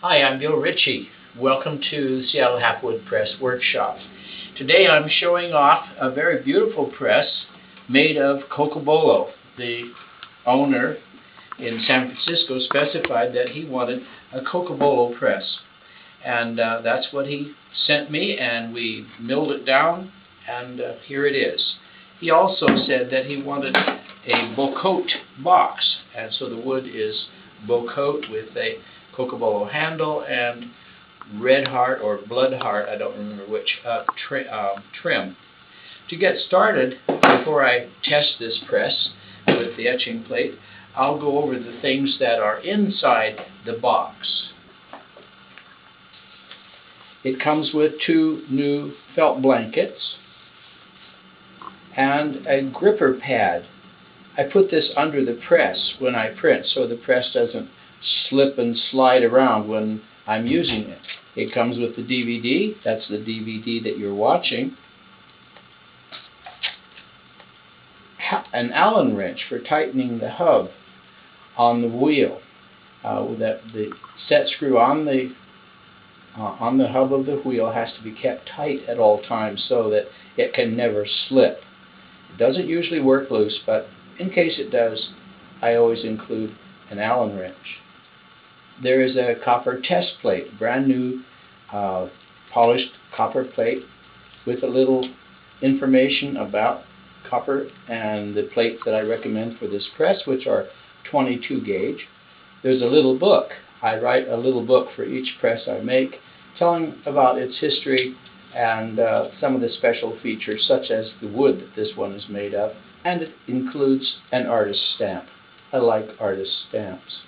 Hi, I'm Bill Ritchie. Welcome to the Seattle Halfwood Press workshop. Today I'm showing off a very beautiful press made of cocobolo. The owner in San Francisco specified that he wanted a cocobolo press. And that's what he sent me, and we milled it down, and here it is. He also said that he wanted a bocote box, and so the wood is bocote with a cocobolo handle and red heart or blood heart, I don't remember which, trim. To get started, before I test this press with the etching plate, I'll go over the things that are inside the box. It comes with 2 new felt blankets and a gripper pad. I put this under the press when I print so the press doesn't slip and slide around when I'm using it. It comes with the DVD. That's the DVD that you're watching. An Allen wrench for tightening the hub on the wheel. The set screw on the hub of the wheel has to be kept tight at all times so that it can never slip. It doesn't usually work loose, but in case it does, I always include an Allen wrench. There is a copper test plate, brand new polished copper plate with a little information about copper and the plates that I recommend for this press, which are 22 gauge. There's a little book. I write a little book for each press I make, telling about its history and some of the special features, such as the wood that this one is made of, and it includes an artist stamp. I like artist stamps.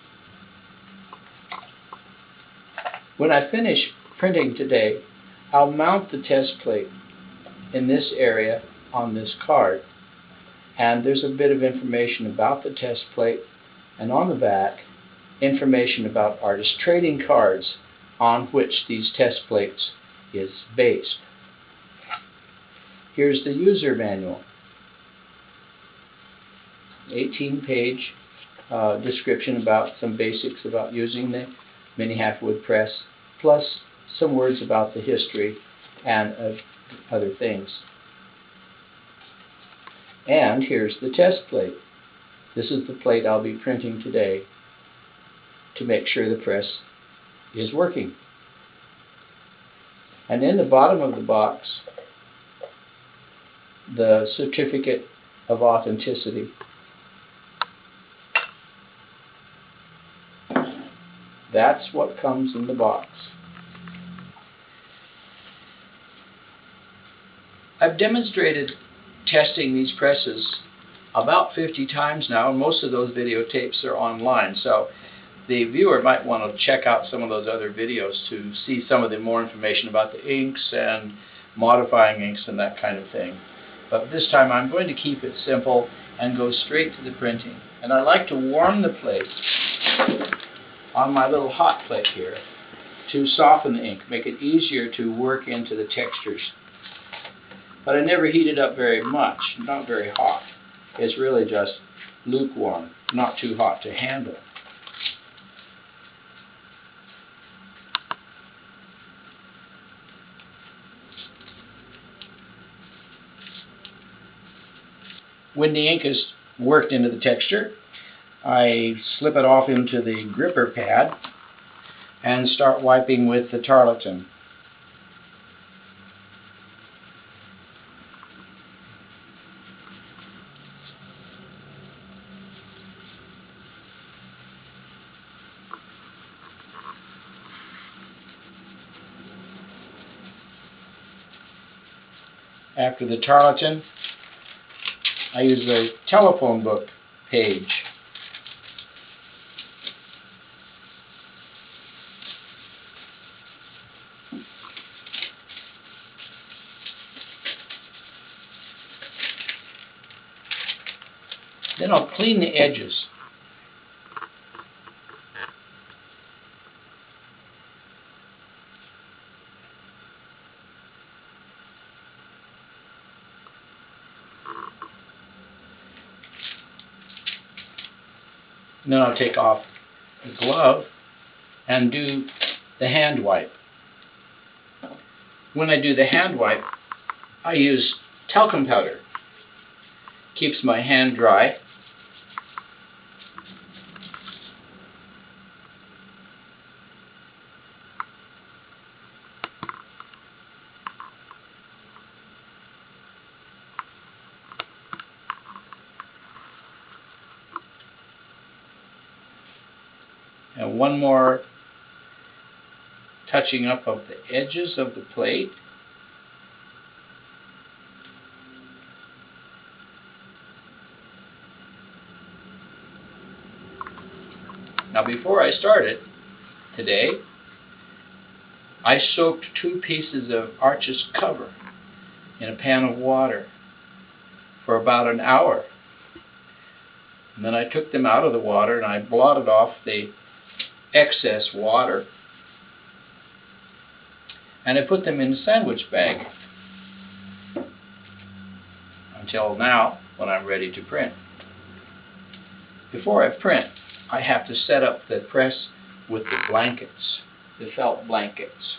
When I finish printing today, I'll mount the test plate in this area on this card, and there's a bit of information about the test plate, and on the back information about artist trading cards on which these test plates is based. Here's the user manual, 18-page description about some basics about using the Mini Halfwood Press, plus some words about the history and other things. And here's the test plate. This is the plate I'll be printing today to make sure the press is working. And in the bottom of the box, the certificate of authenticity. That's what comes in the box. I've demonstrated testing these presses about 50 times now, and most of those videotapes are online, so the viewer might want to check out some of those other videos to see some of the more information about the inks and modifying inks and that kind of thing. But this time I'm going to keep it simple and go straight to the printing. And I like to warm the plate on my little hot plate here to soften the ink, make it easier to work into the textures. But I never heat it up very much, not very hot. It's really just lukewarm, not too hot to handle. When the ink is worked into the texture, I slip it off into the gripper pad and start wiping with the tarlatan. After the tarlatan, I use a telephone book page. Then I'll clean the edges. And then I'll take off the glove and do the hand wipe. When I do the hand wipe, I use talcum powder. Keeps my hand dry. And one more touching up of the edges of the plate. Now before I started today, I soaked 2 pieces of Arches cover in a pan of water for about an hour. And then I took them out of the water and I blotted off the excess water. And I put them in a sandwich bag until now when I'm ready to print. Before I print, I have to set up the press with the blankets, the felt blankets.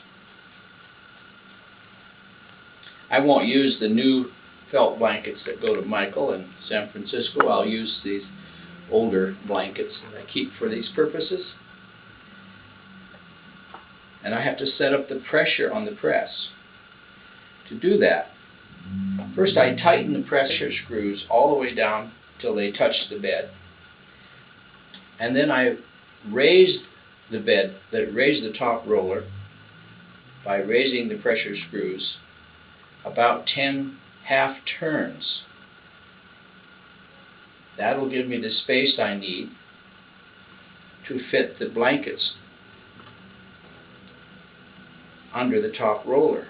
I won't use the new felt blankets that go to Michael in San Francisco. I'll use these older blankets that I keep for these purposes. And I have to set up the pressure on the press. To do that, first I tighten the pressure screws all the way down till they touch the bed. And then I raise the top roller by raising the pressure screws about 10 half turns. That'll give me the space I need to fit the blankets under the top roller.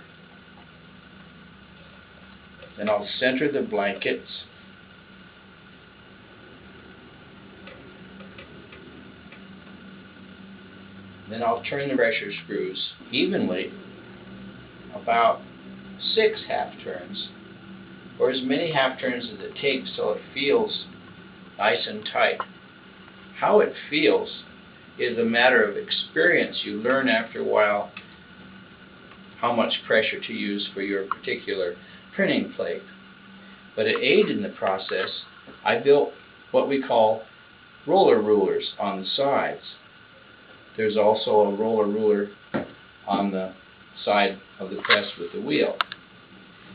Then I'll center the blankets Then I'll turn the pressure screws evenly, about 6 half turns, or as many half turns as it takes so it feels nice and tight. How it feels is a matter of experience. You learn after a while how much pressure to use for your particular printing plate. But to aid in the process, I built what we call roller rulers on the sides. There's also a roller ruler on the side of the press with the wheel.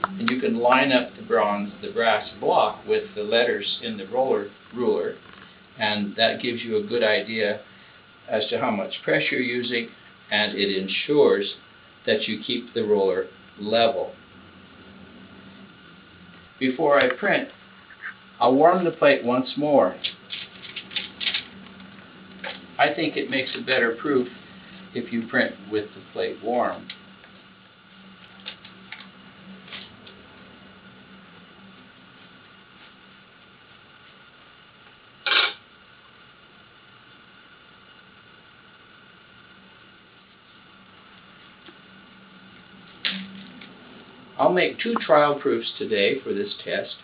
And you can line up the brass block with the letters in the roller ruler, and that gives you a good idea as to how much pressure you're using, and it ensures that you keep the roller level. Before I print, I'll warm the plate once more. I think it makes a better proof if you print with the plate warm. I'll make 2 trial proofs today for this test,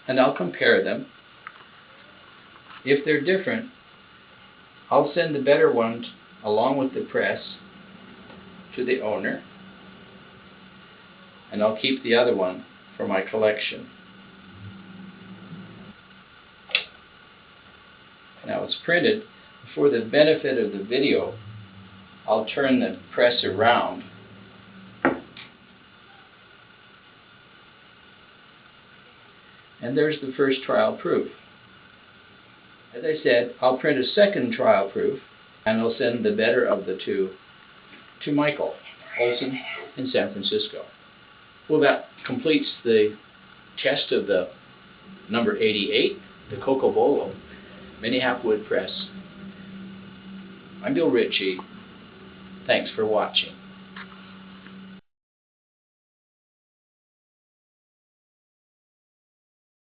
and I'll compare them. If they're different, I'll send the better one along with the press to the owner, and I'll keep the other one for my collection. Now it's printed. For the benefit of the video, I'll turn the press around. And there's the first trial proof. As I said, I'll print a second trial proof, and I'll send the better of the 2 to Michael Olson in San Francisco. Well, that completes the test of the number 88, the Cocobolo Mini Halfwood Press. I'm Bill Ritchie. Thanks for watching.